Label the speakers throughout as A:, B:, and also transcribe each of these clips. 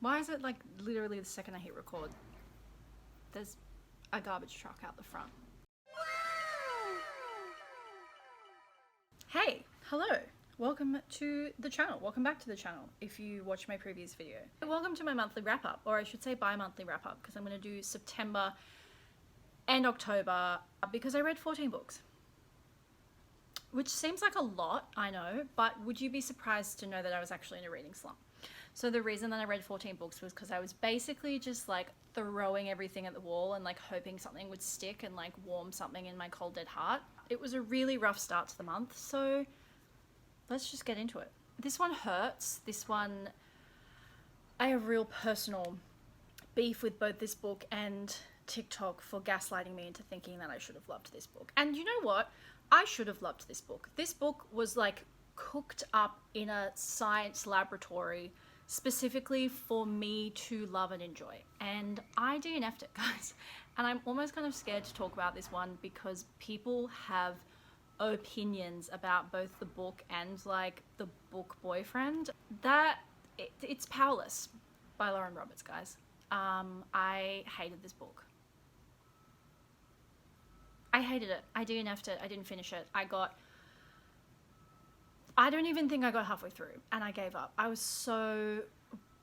A: Why is it like literally the second I hit record, there's a garbage truck out the front? Hey, hello. Welcome to the channel. Welcome back to the channel if you watched my previous video. Welcome to my monthly wrap up, or I should say bi-monthly wrap up, because I'm going to do September and October because I read 14 books. Which seems like a lot, I know, but would you be surprised to know that I was actually in a reading slump? So the reason that I read 14 books was because I was basically just like throwing everything at the wall and like hoping something would stick and like warm something in my cold dead heart. It was a really rough start to the month, so let's just get into it. This one hurts. This one, I have real personal beef with both this book and TikTok for gaslighting me into thinking that I should have loved this book. And you know what? I should have loved this book. This book was like cooked up in a science laboratory specifically for me to love and enjoy. And I DNF'd it, guys. And I'm almost kind of scared to talk about this one because people have opinions about both the book and like the book boyfriend. It's Powerless by Lauren Roberts, guys. I hated this book. I hated it. I DNF'd it. I didn't finish it. I don't even think I got halfway through and I gave up. I was so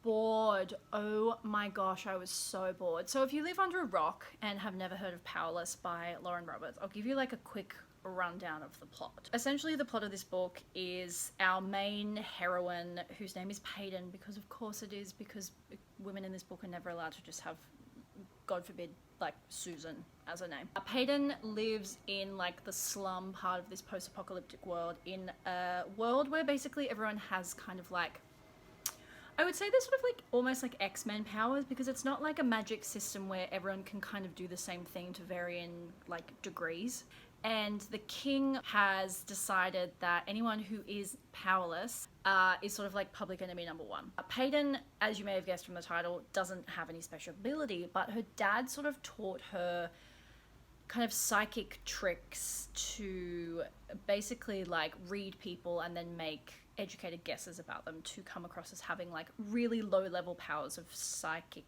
A: bored. Oh my gosh, I was so bored. So if you live under a rock and have never heard of Powerless by Lauren Roberts, I'll give you like a quick rundown of the plot. Essentially, the plot of this book is our main heroine, whose name is Peyton, because of course it is, because women in this book are never allowed to just have, God forbid, like Susan as a name. Peyton lives in like the slum part of this post-apocalyptic world, in a world where basically everyone has kind of like, I would say they're sort of like almost like X-Men powers, because it's not like a magic system where everyone can kind of do the same thing to varying like degrees. And the king has decided that anyone who is powerless is sort of like public enemy number one. Peyton, as you may have guessed from the title, doesn't have any special ability, but her dad sort of taught her kind of psychic tricks to basically like read people and then make educated guesses about them to come across as having like really low level powers of psychicism.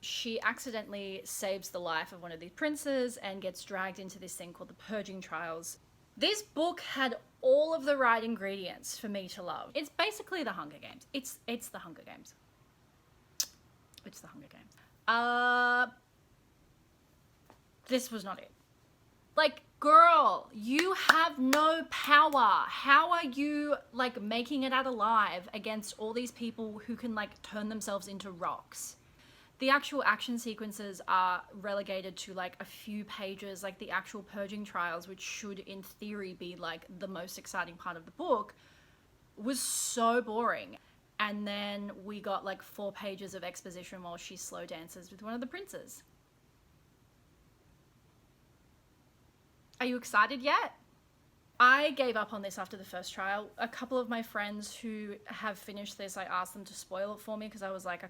A: She accidentally saves the life of one of these princes and gets dragged into this thing called the purging trials. This book had all of the right ingredients for me to love. It's basically the Hunger Games. It's the Hunger Games. It's the Hunger Games. This was not it. Like, girl, you have no power. How are you like making it out alive against all these people who can like turn themselves into rocks? The actual action sequences are relegated to like a few pages, like the actual purging trials, which should in theory be like the most exciting part of the book, was so boring. And then we got like 4 pages of exposition while she slow dances with one of the princes. Are you excited yet? I gave up on this after the first trial. A couple of my friends who have finished this, I asked them to spoil it for me because I was like,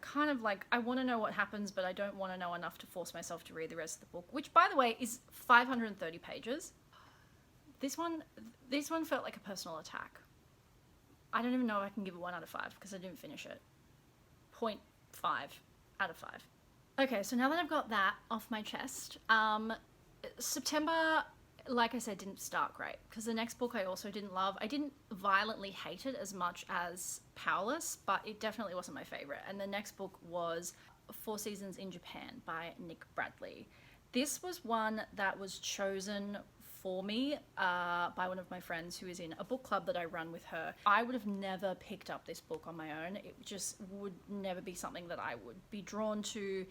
A: I want to know what happens, but I don't want to know enough to force myself to read the rest of the book, which by the way is 530 pages. This one felt like a personal attack. I don't even know if I can give it 1 out of 5 because I didn't finish it. 0.5 out of 5. Okay, so now that I've got that off my chest, September, like I said, didn't start great because the next book I also didn't love. I didn't violently hate it as much as Powerless, but it definitely wasn't my favorite. And the next book was 4 Seasons in Japan by Nick Bradley. This was one that was chosen for me by one of my friends who is in a book club that I run with her. I would have never picked up this book on my own. It just would never be something that I would be drawn to.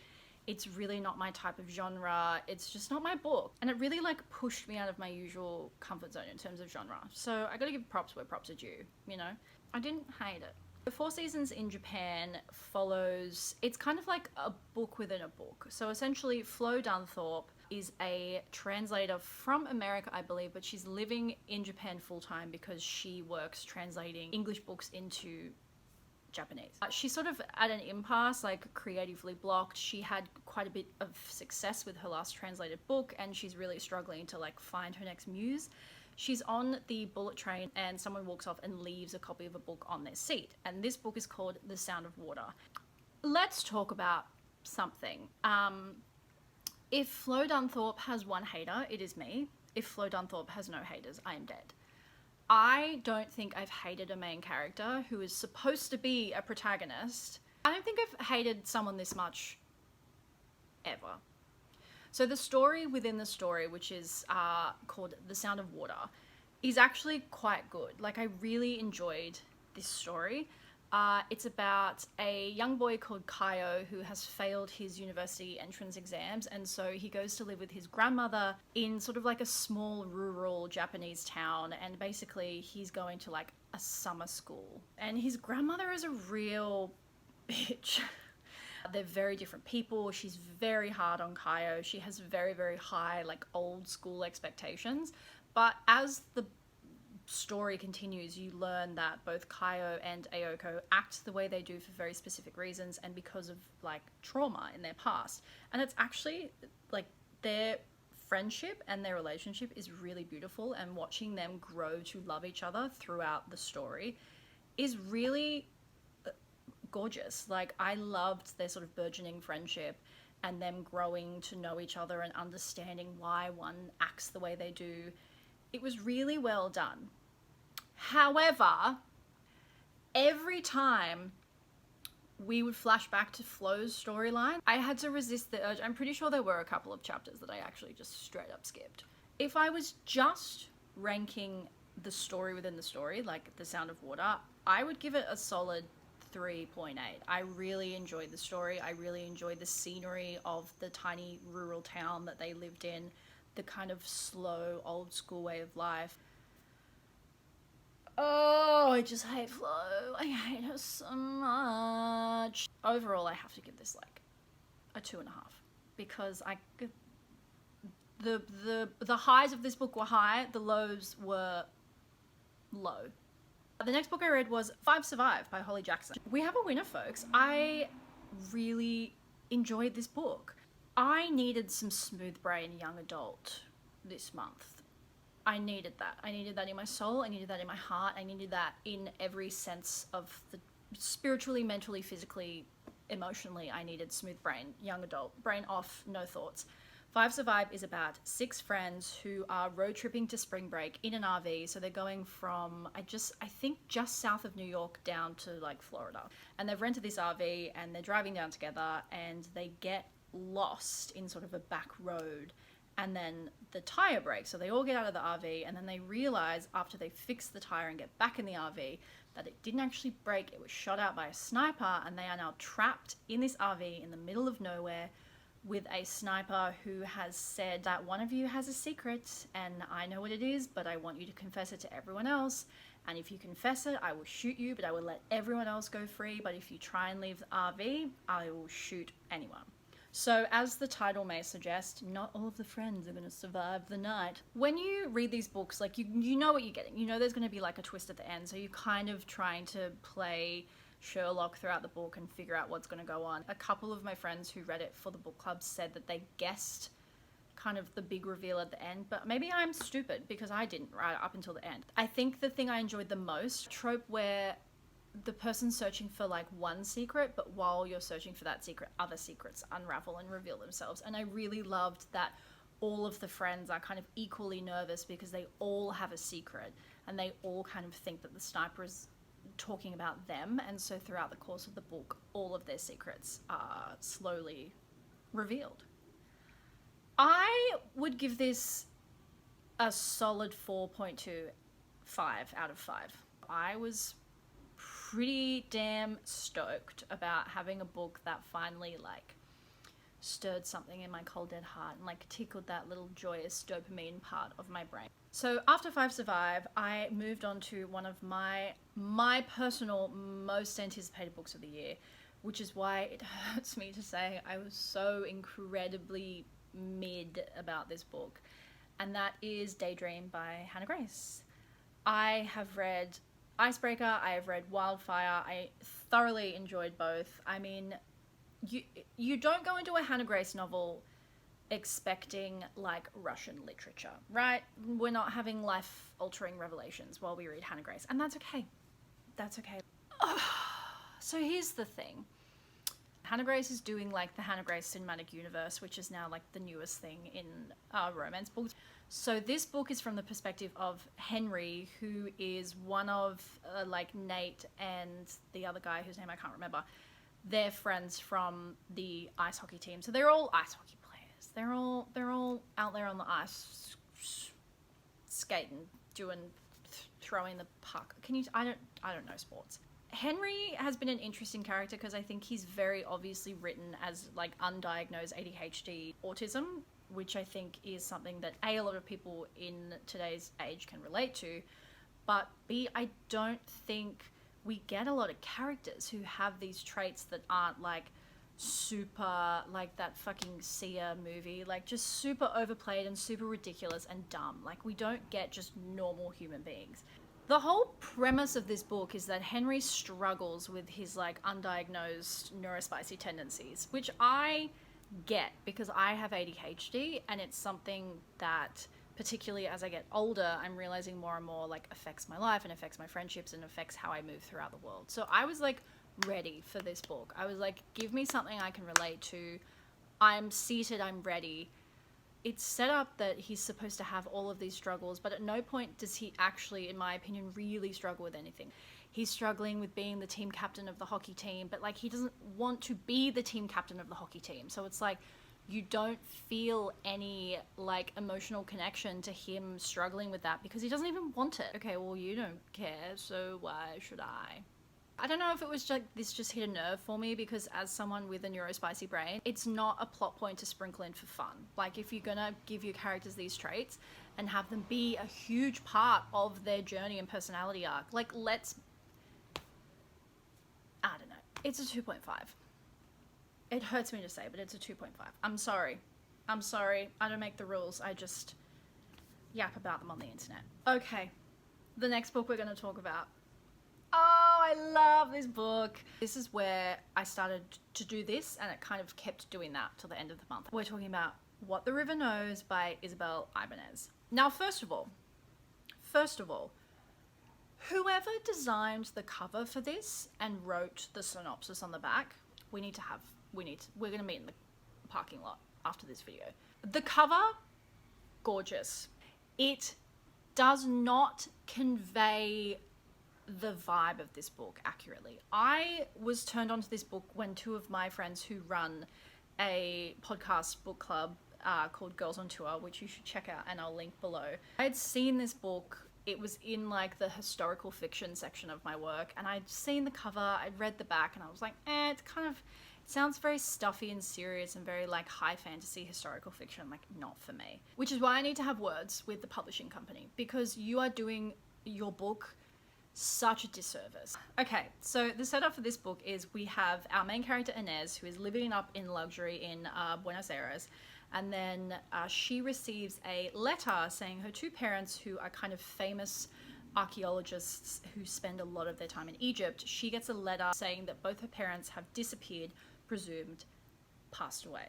A: It's really not my type of genre. It's just not my book. And it really like pushed me out of my usual comfort zone in terms of genre. So I gotta give props where props are due, you know? I didn't hate it. The 4 Seasons in Japan follows, it's kind of like a book within a book. So essentially Flo Dunthorpe is a translator from America, I believe, but she's living in Japan full time because she works translating English books into Japanese. She's sort of at an impasse, like creatively blocked. She had quite a bit of success with her last translated book and she's really struggling to like find her next muse. She's on the bullet train and someone walks off and leaves a copy of a book on their seat. And this book is called The Sound of Water. Let's talk about something. If Flo Dunthorpe has one hater, it is me. If Flo Dunthorpe has no haters, I am dead. I don't think I've hated a main character who is supposed to be a protagonist. I don't think I've hated someone this much ever. So the story within the story, which is called The Sound of Water, is actually quite good. Like, I really enjoyed this story. It's about a young boy called Kaio who has failed his university entrance exams, and so he goes to live with his grandmother in sort of like a small rural Japanese town, and basically he's going to like a summer school. And his grandmother is a real bitch. They're very different people. She's very hard on Kaio. She has very, very high, like, old school expectations. But as the story continues, you learn that both Kaio and Ayoko act the way they do for very specific reasons and because of, like, trauma in their past. And it's actually, like, their friendship and their relationship is really beautiful, and watching them grow to love each other throughout the story is really gorgeous. Like, I loved their sort of burgeoning friendship and them growing to know each other and understanding why one acts the way they do. It was really well done. However, every time we would flash back to Flo's storyline, I had to resist the urge. I'm pretty sure there were a couple of chapters that I actually just straight up skipped. If I was just ranking the story within the story, like The Sound of Water, I would give it a solid 3.8. I really enjoyed the story. I really enjoyed the scenery of the tiny rural town that they lived in, the kind of slow, old school way of life. Oh, I just hate Flo. I hate her so much. Overall, I have to give this like a 2.5, because the highs of this book were high, the lows were low. The next book I read was Five Survive by Holly Jackson. We have a winner, folks. I really enjoyed this book. I needed some smooth brain young adult this month. I needed that. I needed that in my soul. I needed that in my heart. I needed that in every sense of the spiritually, mentally, physically, emotionally. I needed smooth brain, young adult, brain off, no thoughts. Five Survive is about 6 friends who are road tripping to spring break in an RV. So they're going from, I think just south of New York down to like Florida. And they've rented this RV and they're driving down together, and they get lost in sort of a back road. And then the tire breaks. So they all get out of the RV, and then they realize after they fix the tire and get back in the RV that it didn't actually break. It was shot out by a sniper, and they are now trapped in this RV in the middle of nowhere with a sniper who has said that one of you has a secret and I know what it is, but I want you to confess it to everyone else. And if you confess it, I will shoot you, but I will let everyone else go free. But if you try and leave the RV, I will shoot anyone. So as the title may suggest, not all of the friends are going to survive the night. When you read these books, like you know what you're getting. You know there's going to be like a twist at the end. So you're kind of trying to play Sherlock throughout the book and figure out what's going to go on. A couple of my friends who read it for the book club said that they guessed kind of the big reveal at the end, but maybe I'm stupid because I didn't right up until the end. I think the thing I enjoyed the most, trope where the person's searching for like one secret, but while you're searching for that secret, other secrets unravel and reveal themselves. And I really loved that all of the friends are kind of equally nervous because they all have a secret and they all kind of think that the sniper is talking about them, and so throughout the course of the book all of their secrets are slowly revealed. I would give this a solid 4.25 out of 5. I was pretty damn stoked about having a book that finally like stirred something in my cold dead heart and like tickled that little joyous dopamine part of my brain. So after Five Survive, I moved on to one of my personal most anticipated books of the year, which is why it hurts me to say I was so incredibly mid about this book, and that is Daydream by Hannah Grace. I have read Icebreaker, I have read Wildfire. I thoroughly enjoyed both. I mean, you don't go into a Hannah Grace novel expecting like Russian literature, right? We're not having life-altering revelations while we read Hannah Grace, and that's okay. That's okay. So here's the thing. Hannah Grace is doing like the Hannah Grace cinematic universe, which is now like the newest thing in romance books. So this book is from the perspective of Henry, who is one of like Nate and the other guy whose name I can't remember. They're friends from the ice hockey team. So they're all ice hockey players. They're all out there on the ice skating, throwing the puck. I don't know sports. Henry has been an interesting character because I think he's very obviously written as like undiagnosed ADHD autism, which I think is something that A, a lot of people in today's age can relate to, but B, I don't think we get a lot of characters who have these traits that aren't like super, like that fucking Sia movie, like just super overplayed and super ridiculous and dumb. Like we don't get just normal human beings. The whole premise of this book is that Henry struggles with his like undiagnosed neurospicy tendencies, which I get because I have ADHD, and it's something that particularly as I get older, I'm realizing more and more like affects my life and affects my friendships and affects how I move throughout the world. So I was like ready for this book. I was like, give me something I can relate to. I'm seated, I'm ready. It's set up that he's supposed to have all of these struggles, but at no point does he actually, in my opinion, really struggle with anything. He's struggling with being the team captain of the hockey team, but like he doesn't want to be the team captain of the hockey team. So it's like you don't feel any like emotional connection to him struggling with that because he doesn't even want it. Okay, well, you don't care, so why should I? I don't know if it was like this just hit a nerve for me because as someone with a neurospicy brain, it's not a plot point to sprinkle in for fun. Like if you're gonna give your characters these traits and have them be a huge part of their journey and personality arc, like I don't know. It's a 2.5. It hurts me to say, but it's a 2.5. I'm sorry. I don't make the rules. I just yap about them on the internet. Okay. The next book we're going to talk about. Oh, I love this book. This is where I started to do this, and it kind of kept doing that till the end of the month. We're talking about What the River Knows by Isabel Ibanez. Now, first of all, whoever designed the cover for this and wrote the synopsis on the back, we're going to meet in the parking lot after this video. The cover, gorgeous. It does not convey the vibe of this book accurately. I was turned onto this book when two of my friends who run a podcast book club called Girls on Tour, which you should check out and I'll link below. I had seen this book. It was in like the historical fiction section of my work, and I'd seen the cover, I'd read the back, and I was like, it sounds very stuffy and serious and very like high fantasy historical fiction, like not for me. Which is why I need to have words with the publishing company, because you are doing your book such a disservice. Okay, so the setup for this book is we have our main character Inez, who is living up in luxury in Buenos Aires, and then she receives a letter saying her two parents, who are kind of famous archaeologists who spend a lot of their time in Egypt, she gets a letter saying that both her parents have disappeared, presumed passed away.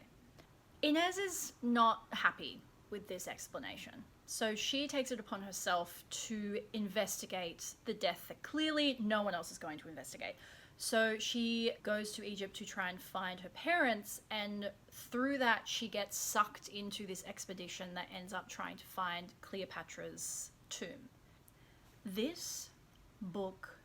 A: Inez is not happy with this explanation, so she takes it upon herself to investigate the death that clearly no one else is going to investigate. So she goes to Egypt to try and find her parents, and through that she gets sucked into this expedition that ends up trying to find Cleopatra's tomb. This book,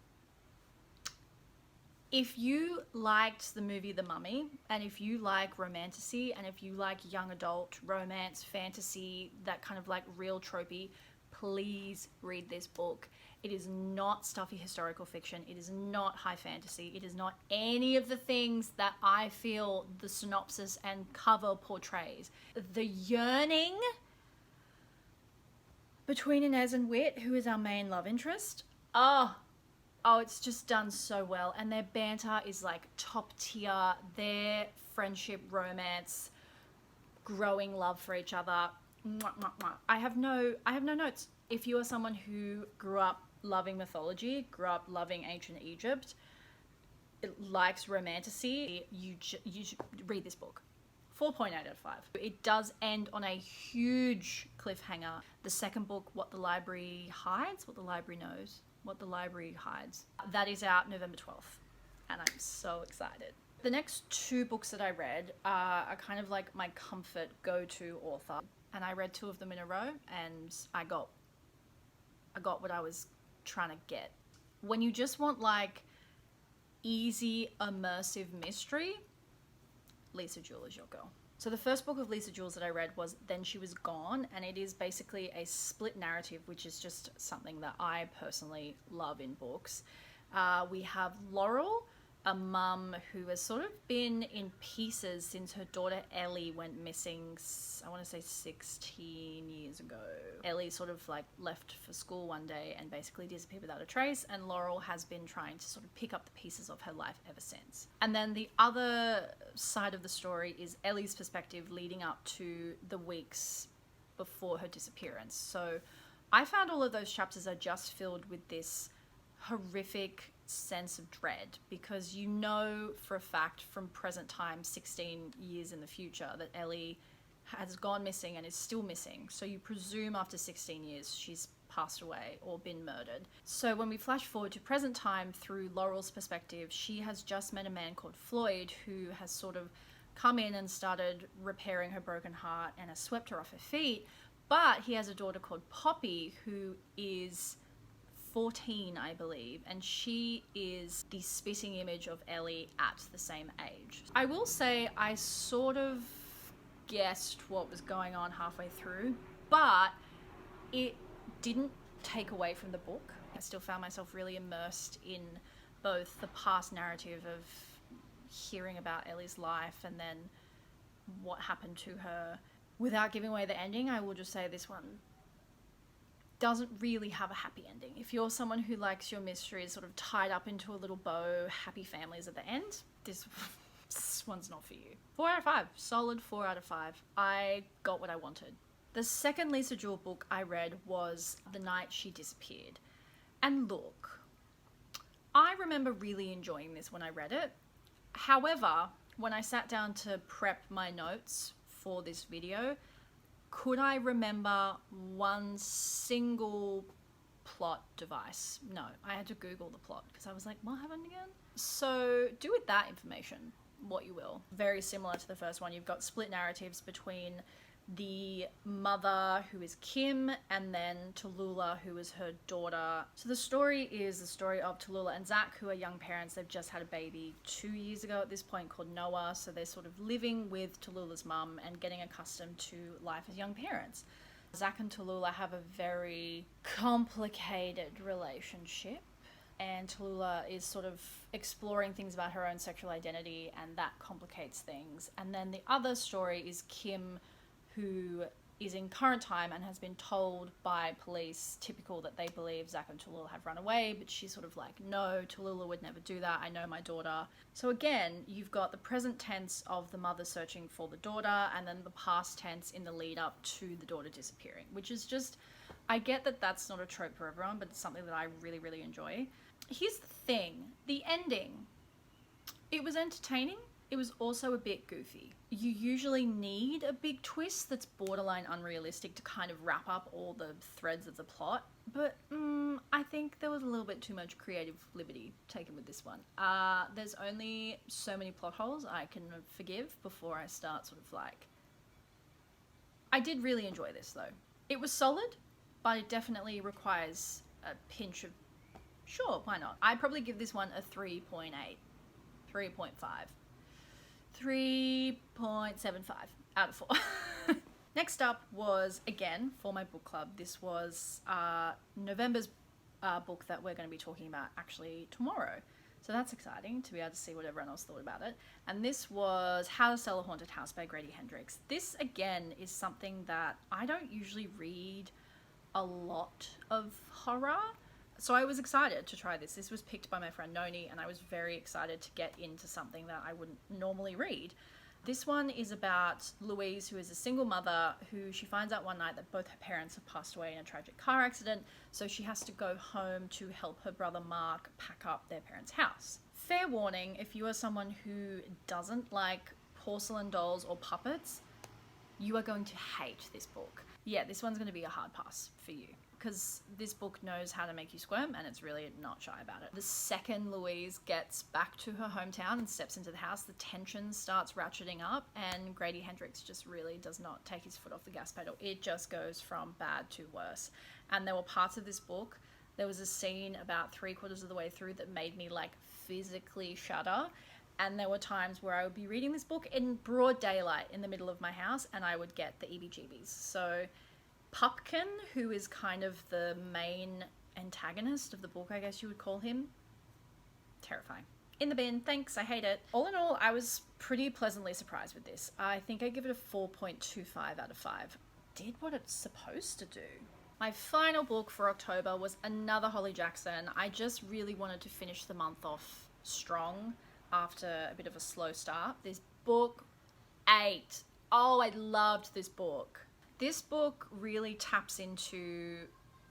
A: if you liked the movie The Mummy, and if you like romantasy, and if you like young adult romance, fantasy, that kind of like real tropey, please read this book. It is not stuffy historical fiction. It is not high fantasy. It is not any of the things that I feel the synopsis and cover portrays. The yearning between Inez and Whit, who is our main love interest, oh, it's just done so well. And their banter is like top tier. Their friendship, romance, growing love for each other. Mwah, mwah, mwah. I have no notes. If you are someone who grew up loving mythology, grew up loving ancient Egypt, likes romantasy, you should read this book 4.8 out of 5. It does end on a huge cliffhanger. The second book, What the Library Hides, What the Library Knows, What the Library Hides, that is out November 12th. And I'm so excited. The next two books that I read are kind of like my comfort go-to author. And I read two of them in a row and I got what I was trying to get. When you just want like easy, immersive mystery, Lisa Jewell is your girl. So the first book of Lisa Jewell's that I read was Then She Was Gone, and it is basically a split narrative, which is just something that I personally love in books. We have Laurel, a mum who has sort of been in pieces since her daughter Ellie went missing, I want to say 16 years ago. Ellie sort of like left for school one day and basically disappeared without a trace, and Laurel has been trying to sort of pick up the pieces of her life ever since. And then the other side of the story is Ellie's perspective leading up to the weeks before her disappearance. So I found all of those chapters are just filled with this horrific sense of dread, because you know for a fact from present time, 16 years in the future, that Ellie has gone missing and is still missing. So you presume after 16 years she's passed away or been murdered. So when we flash forward to present time through Laurel's perspective, she has just met a man called Floyd who has sort of come in and started repairing her broken heart and has swept her off her feet. But he has a daughter called Poppy who is 14, I believe, and she is the spitting image of Ellie at the same age. I will say I sort of guessed what was going on halfway through, but it didn't take away from the book. I still found myself really immersed in both the past narrative of hearing about Ellie's life and then what happened to her. Without giving away the ending, I will just say this one doesn't really have a happy ending. If you're someone who likes your mysteries sort of tied up into a little bow, happy families at the end, this one's not for you. 4 out of 5. Solid 4 out of 5. I got what I wanted. The second Lisa Jewell book I read was The Night She Disappeared. And look, I remember really enjoying this when I read it. However, when I sat down to prep my notes for this video, could I remember one single plot device? No, I had to Google the plot because I was like, what happened again? So do with that information what you will. Very similar to the first one, you've got split narratives between the mother, who is Kim, and then Tallulah, who is her daughter. So the story is the story of Tallulah and Zach, who are young parents. They've just had a baby 2 years ago at this point called Noah. So they're sort of living with Tallulah's mum and getting accustomed to life as young parents. Zach and Tallulah have a very complicated relationship, and Tallulah is sort of exploring things about her own sexual identity, and that complicates things. And then the other story is Kim, who is in current time and has been told by police, typical, that they believe Zach and Tallulah have run away, but she's sort of like, no, Tallulah would never do that, I know my daughter. So again, you've got the present tense of the mother searching for the daughter, and then the past tense in the lead up to the daughter disappearing, which is just, I get that that's not a trope for everyone, but it's something that I really, really enjoy. Here's the thing, the ending, it was entertaining. It was also a bit goofy. You usually need a big twist that's borderline unrealistic to kind of wrap up all the threads of the plot, but I think there was a little bit too much creative liberty taken with this one. There's only so many plot holes I can forgive before I start sort of like... I did really enjoy this though. It was solid, but it definitely requires a pinch of... Sure, why not? I'd probably give this one a 3.8, 3.5. 3.75 out of 4. Next up was, again, for my book club, this was November's book that we're going to be talking about actually tomorrow. So that's exciting to be able to see what everyone else thought about it. And this was How to Sell a Haunted House by Grady Hendrix. This, again, is something that I don't usually read a lot of horror. So I was excited to try this. This was picked by my friend Noni, and I was very excited to get into something that I wouldn't normally read. This one is about Louise, who is a single mother, who she finds out one night that both her parents have passed away in a tragic car accident, so she has to go home to help her brother Mark pack up their parents' house. Fair warning, if you are someone who doesn't like porcelain dolls or puppets, you are going to hate this book. Yeah, this one's going to be a hard pass for you, because this book knows how to make you squirm and it's really not shy about it. The second Louise gets back to her hometown and steps into the house, the tension starts ratcheting up, and Grady Hendrix just really does not take his foot off the gas pedal. It just goes from bad to worse. And there were parts of this book, there was a scene about 3/4 of the way through that made me like physically shudder. And there were times where I would be reading this book in broad daylight in the middle of my house and I would get the EBGBs. So Pupkin, who is kind of the main antagonist of the book, I guess you would call him, terrifying. In the bin, thanks, I hate it. All in all, I was pretty pleasantly surprised with this. I think I give it a 4.25 out of 5. Did what it's supposed to do. My final book for October was another Holly Jackson. I just really wanted to finish the month off strong after a bit of a slow start. This book, 8. Oh, I loved this book. This book really taps into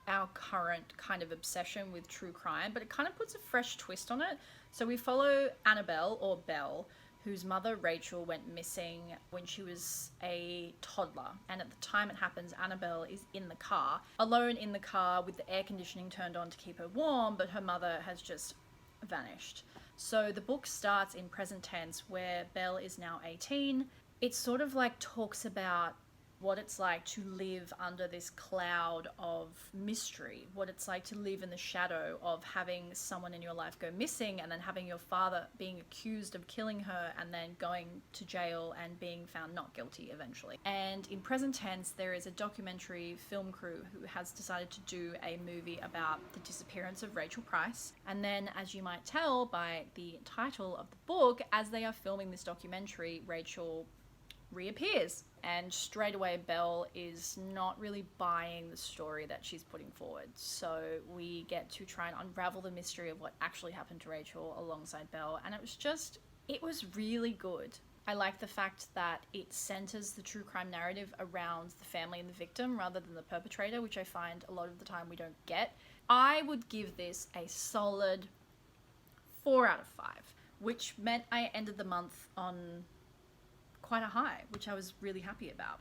A: our current kind of obsession with true crime, but it kind of puts a fresh twist on it. So we follow Annabelle, or Belle, whose mother Rachel went missing when she was a toddler. And at the time it happens, Annabelle is in the car, alone in the car with the air conditioning turned on to keep her warm, but her mother has just vanished. So the book starts in present tense where Belle is now 18. It sort of like talks about what it's like to live under this cloud of mystery, what it's like to live in the shadow of having someone in your life go missing and then having your father being accused of killing her and then going to jail and being found not guilty eventually. And in present tense, there is a documentary film crew who has decided to do a movie about the disappearance of Rachel Price. And then, as you might tell by the title of the book, as they are filming this documentary, Rachel reappears, and straight away Belle is not really buying the story that she's putting forward. So we get to try and unravel the mystery of what actually happened to Rachel alongside Belle, and it was really good. I like the fact that it centers the true crime narrative around the family and the victim rather than the perpetrator, which I find a lot of the time we don't get. I would give this a solid 4 out of 5, which meant I ended the month on quite a high, which I was really happy about.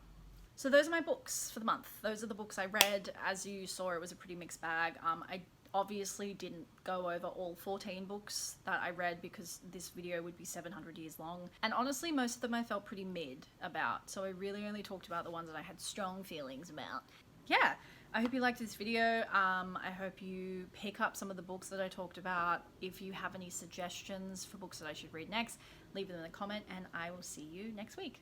A: So those are my books for the month. Those are the books I read. As you saw, it was a pretty mixed bag. I obviously didn't go over all 14 books that I read because this video would be 700 years long. And honestly, most of them I felt pretty mid about. So I really only talked about the ones that I had strong feelings about. Yeah, I hope you liked this video. I hope you pick up some of the books that I talked about. If you have any suggestions for books that I should read next, leave them in the comment and I will see you next week.